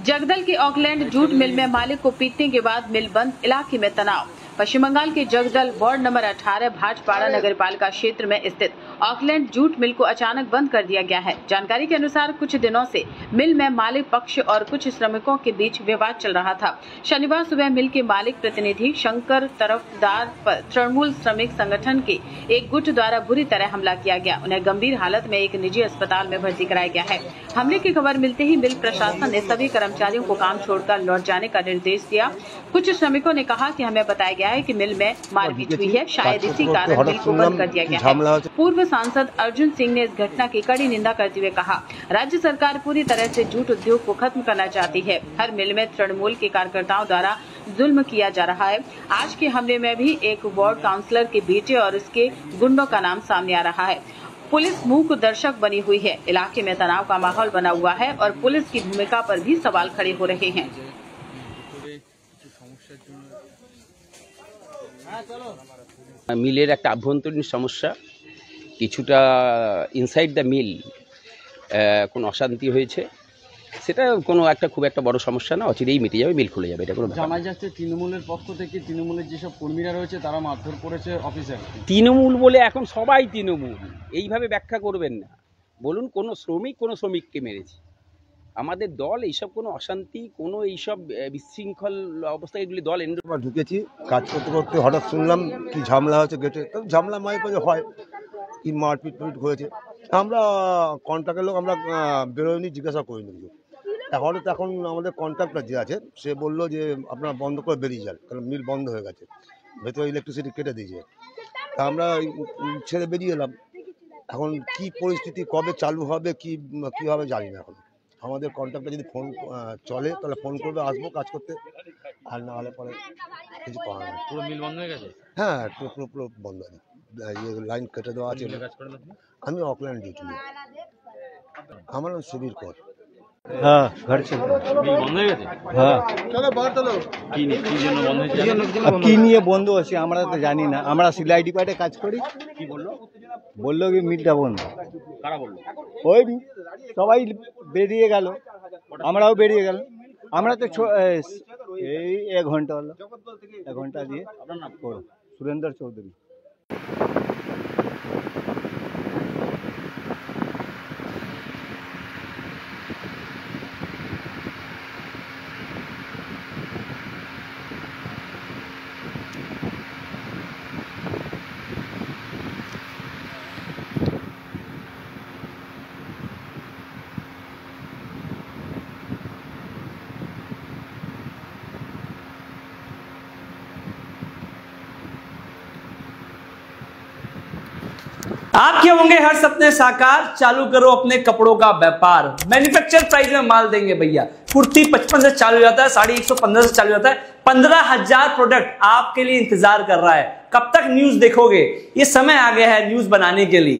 जगदल के Auckland jute mill में मालिक को पीटने के बाद मिल बंद, इलाके में तनाव। पश्चिम बंगाल के जगदल वार्ड नंबर 18 भाटपाड़ा नगरपालिका क्षेत्र में स्थित ऑकलैंड जूट मिल को अचानक बंद कर दिया गया है। जानकारी के अनुसार कुछ दिनों से मिल में मालिक पक्ष और कुछ श्रमिकों के बीच विवाद चल रहा था। शनिवार सुबह मिल के मालिक प्रतिनिधि शंकर तरफदार पर तृणमूल श्रमिक संगठन के एक गुट द्वारा बुरी तरह हमला किया गया। उन्हें गंभीर हालत में एक निजी अस्पताल में भर्ती कराया गया है। हमले की खबर मिलते ही मिल प्रशासन ने सभी कर्मचारियों को काम छोड़कर लौट जाने का निर्देश दिया। कुछ श्रमिकों ने कहा कि हमें बताया गया है कि मिल में मारपीट हुई है, शायद इसी कारण मिल को बंद कर दिया गया है। पूर्व सांसद अर्जुन सिंह ने इस घटना की कड़ी निंदा करते हुए कहा, राज्य सरकार पूरी तरह से जूट उद्योग को खत्म करना चाहती है। हर मिल में तृणमूल के कार्यकर्ताओं द्वारा जुल्म किया जा रहा है। आज के हमले में भी एक वार्ड काउंसलर के बेटे और उसके गुंडों का नाम सामने आ रहा है। पुलिस मूक दर्शक बनी हुई है। इलाके में तनाव का माहौल बना हुआ है और पुलिस की भूमिका पर भी सवाल खड़े हो रहे हैं। मिलेर एक आभ्यंतरीण समस्या কিছুটা ইনসাইড দ্য মিল কোনো অশান্তি হয়েছে, সেটা কোনো একটা খুব একটা বড় সমস্যা না, অচিরেই মিটে যাবে, মিল খুলে যাবে। এটা কোনো জানা যাচ্ছে তৃণমূলের পক্ষ থেকে তৃণমূলের যেসব কর্মীরা রয়েছে তারা মারধর করেছে অফিসার। তৃণমূল বলে এখন সবাই তৃণমূল, এইভাবে ব্যাখ্যা করবেন না। বলুন কোনো শ্রমিককে মেরেছে। আমাদের দল এইসব কোনো অশান্তি, কোনো এইসব বিশৃঙ্খল অবস্থা, এগুলি দল ঢুকেছি কাজ করতে করতে হঠাৎ শুনলাম কি ঝামেলা হয়েছে গেটে। ঝামেলা মাঝে মাঝে হয়, কি মারপিট হয়েছে। আমরা কন্ট্রাক্টের লোক, আমরা বেরোয়নি, জিজ্ঞাসা করিনি কিছু। হঠাৎ এখন আমাদের কন্ট্রাক্টর যে আছে সে বললো যে আপনারা বন্ধ করে বেরিয়ে যান, কারণ মিল বন্ধ হয়ে গেছে, ভেতরে ইলেকট্রিসিটি কেটে দিয়েছে। তা আমরা ছেড়ে বেরিয়ে এলাম। এখন কি পরিস্থিতি, কবে চালু হবে, কি হবে জানি না। এখন আমাদের কন্ট্রাক্টর যদি ফোন চলে তাহলে ফোন করবে, আসবো কাজ করতে, আর না হলে পরে কিছু করার নেই। পুরো মিল বন্ধ হয়ে গেছে? হ্যাঁ, পুরো বন্ধ আছে, লাইন কেটে দেওয়া আছে। আমি অকল্যান্ড ডিউটি। আমার নাম সুবীর কর। হ্যাঁ, ঘর ছিল মিল বন্ধ হয়ে গেছে। হ্যাঁ, চলো বার চলো। কি জন্য বন্ধ হয়েছে? কি নিয়ে বন্ধ হচ্ছে আমরা তো জানি না। আমরা সিলাই ডিপার্টে কাজ করি। কি বললো কি মিলটা বন্ধ। কারা বললো? ওই সবাই বেরিয়ে গেল, আমরাও বেরিয়ে গেল। আমরা তো এই 1 ঘন্টা হলো, 1 ঘন্টা দিয়ে। আপনার নাম? সুরেন্দ্র চৌধুরী। आपके होंगे हर सपने साकार, चालू करो अपने कपड़ों का व्यापार। मैन्युफैक्चर प्राइस में माल देंगे भैया। कुर्ती 55 से चालू जाता है, साड़ी 115 से चालू जाता है। 15,000 प्रोडक्ट आपके लिए इंतजार कर रहा है। कब तक न्यूज देखोगे? ये समय आ गया है न्यूज बनाने के लिए।